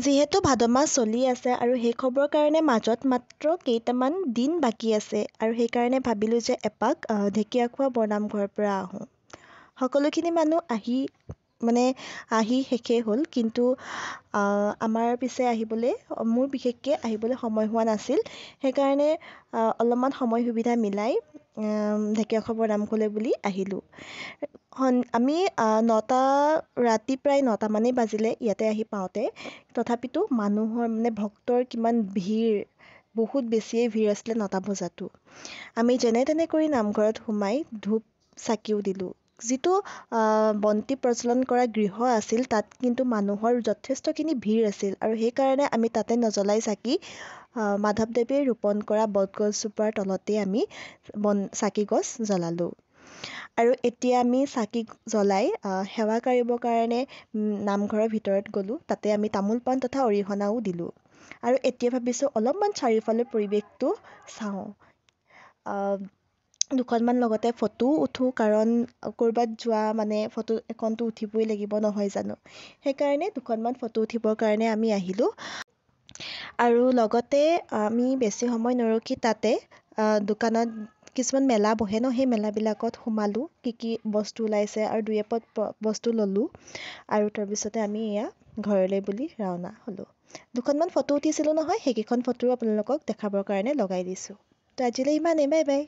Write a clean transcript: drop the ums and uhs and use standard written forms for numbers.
যিহেতু ভাদ মাহ চলি আছে আৰু শেষ হ'বৰ কাৰণে মাজত মাত্ৰ কেইটামান দিন বাকী আছে আৰু সেইকাৰণে ভাবিলোঁ যে এপাক ঢেকীয়াখোৱা বৰনামঘৰৰ পৰা আহোঁ। সকলোখিনি মানুহ আহি শেষেই হ'ল, কিন্তু আমাৰ পিছে মোৰ বিশেষকৈ আহিবলৈ সময় হোৱা নাছিল। সেইকাৰণে অলপমান সময় সুবিধা মিলাই ঢেকীয়াখোৱা বৰনামঘৰলৈ বুলি আহিলোঁ। আমি ৰাতি প্ৰায় 9টা মানেই বাজিলে ইয়াতে আহি পাওঁতে। তথাপিতো মানুহৰ ভক্তৰ কিমান ভিৰ, বহুত বেছিয়ে ভিৰ আছিলে 9টা বজাতো। আমি যেনে তেনে কৰি নামঘৰত সোমাই ধূপ চাকিও দিলোঁ। যিটো বন্তি প্ৰজ্বলন কৰা গৃহ আছিল, তাত কিন্তু মানুহৰ যথেষ্টখিনি ভিৰ আছিল আৰু সেইকাৰণে আমি তাতে নজ্বলাই চাকি মাধৱদেৱে ৰোপণ কৰা বটগছজোপাৰ তলতেই আমি চাকি গছ জ্বলালোঁ। আৰু এতিয়া আমি চাকি জ্বলাই সেৱা কাঢ়িবৰ কাৰণে নামঘৰৰ ভিতৰত গ'লোঁ। তাতে আমি তামোল পাণ তথা অৰিহণাও দিলোঁ। আৰু এতিয়া ভাবিছোঁ অলপমান চাৰিওফালে পৰিৱেশটো চাওঁ। দুখনমান লগতে ফটোও উঠোঁ, কাৰণ ক'ৰবাত যোৱা ফটো এখনতো উঠিবই লাগিব, নহয় জানো? সেইকাৰণে দুখনমান ফটো উঠিবৰ কাৰণে আমি আহিলোঁ। আৰু লগতে আমি বেছি সময় নৰখি তাতে দোকানত কিছুমান মেলা বহে ন, সেই মেলাবিলাকত সোমালোঁ। কি বস্তু ওলাইছে আৰু দুই এপদ বস্তু ল'লোঁ। আৰু তাৰপিছতে আমি এয়া ঘৰলৈ বুলি ৰাওনা হ'লোঁ। দুখনমান ফটো উঠিছিলোঁ নহয়, সেইকেইখন ফটো আপোনালোকক দেখাবৰ কাৰণে লগাই দিছোঁ। তো আজিলৈ ইমানেই, বাই বাই।